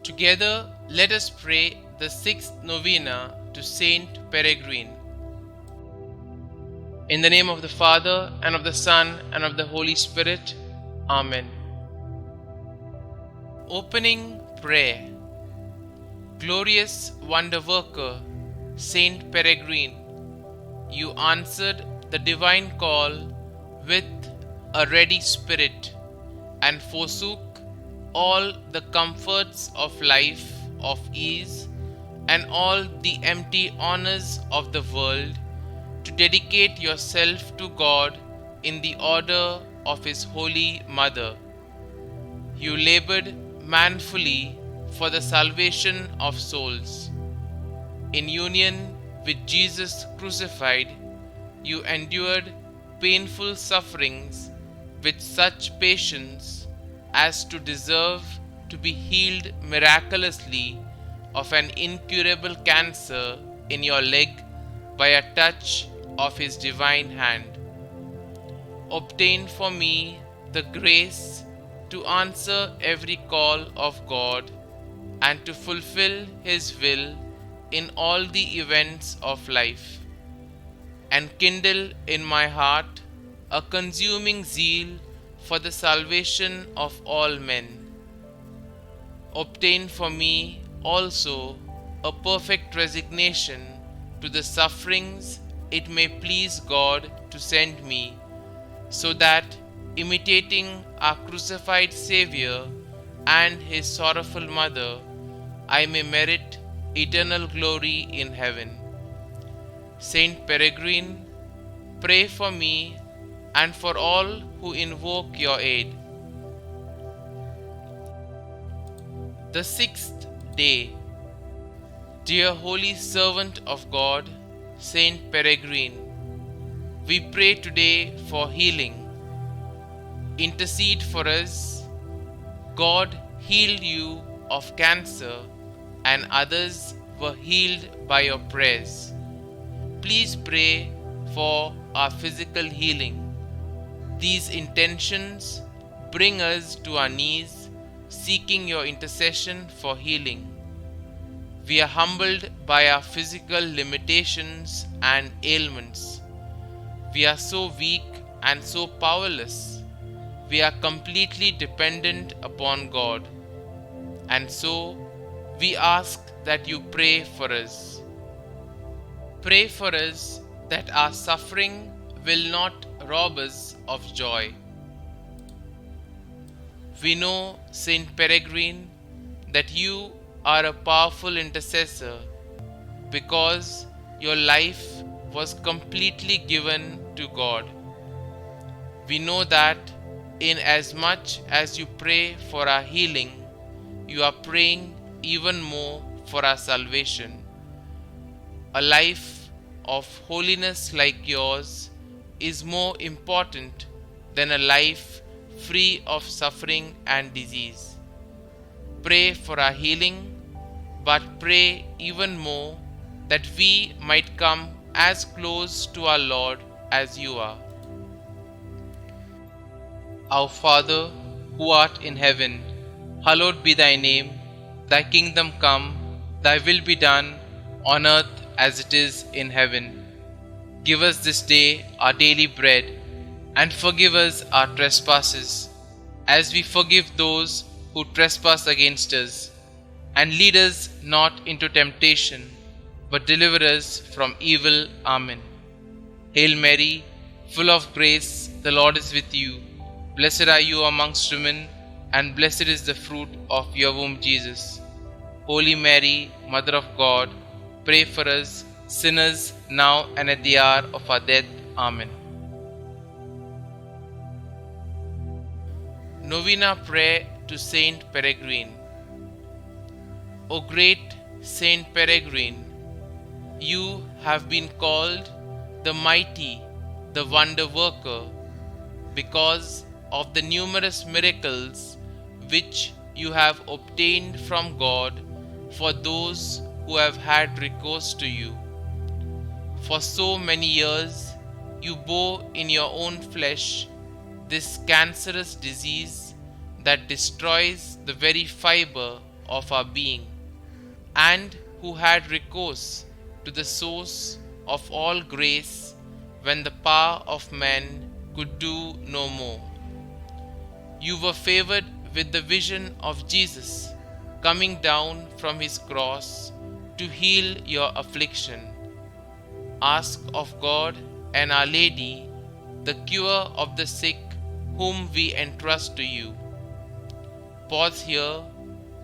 Together, let us pray the sixth novena to St Peregrine. In the name of the Father, and of the Son, and of the Holy Spirit. Amen. Opening Prayer. Glorious wonder worker, St Peregrine, you answered the divine call with a ready spirit and forsook all the comforts of life of ease and all the empty honors of the world to dedicate yourself to God in the order of His Holy Mother. You labored manfully for the salvation of souls. In union with Jesus crucified, you endured painful sufferings with such patience as to deserve to be healed miraculously of an incurable cancer in your leg by a touch of His divine hand. Obtain for me the grace to answer every call of God and to fulfill His will in all the events of life, and kindle in my heart a consuming zeal for the salvation of all men. Obtain for me also a perfect resignation to the sufferings it may please God to send me, so that, imitating our crucified Xavier and His sorrowful mother, I may merit eternal glory in heaven. Saint Peregrine, pray for me and for all who invoke your aid. The sixth day. Dear holy servant of God, Saint Peregrine, we pray today for healing. Intercede for us. God healed you of cancer, and others were healed by your prayers. Please pray for our physical healing. These intentions bring us to our knees, seeking your intercession for healing. We are humbled by our physical limitations and ailments. We are so weak and so powerless. We are completely dependent upon God. And so, we ask that you pray for us. Pray for us that our suffering will not rob us of joy. We know, Saint Peregrine, that you are a powerful intercessor because your life was completely given to God. We know that in as much as you pray for our healing, you are praying even more for our salvation. A life of holiness like yours is more important than a life free of suffering and disease. Pray for our healing, but pray even more that we might come as close to our Lord as you are. Our Father, who art in heaven, hallowed be thy name. Thy kingdom come, thy will be done, on earth as it is in heaven. Give us this day our daily bread, and forgive us our trespasses, as we forgive those who trespass against us. And lead us not into temptation, but deliver us from evil. Amen. Hail Mary, full of grace, the Lord is with you. Blessed are you amongst women, and blessed is the fruit of your womb, Jesus. Holy Mary, Mother of God, pray for us sinners, now and at the hour of our death. Amen. Novena Prayer to Saint Peregrine. O great Saint Peregrine, you have been called the mighty, the wonder worker, because of the numerous miracles which you have obtained from God for those who have had recourse to you. For so many years you bore in your own flesh this cancerous disease that destroys the very fiber of our being, and who had recourse to the source of all grace when the power of men could do no more. You were favored with the vision of Jesus coming down from his cross to heal your affliction. Ask of God and Our Lady the cure of the sick whom we entrust to you. Pause here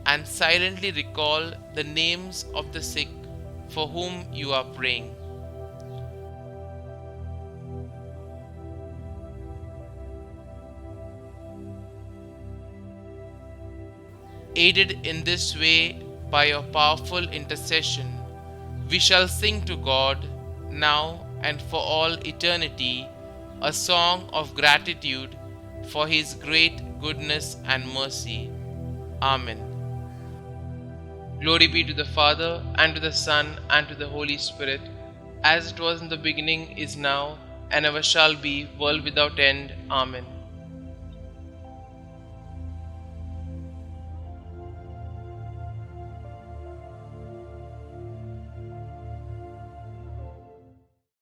and silently recall the names of the sick for whom you are praying. Aided in this way by your powerful intercession, we shall sing to God now and for all eternity a song of gratitude for His great goodness and mercy. Amen. Glory be to the Father, and to the Son, and to the Holy Spirit, as it was in the beginning, is now, and ever shall be, world without end. Amen.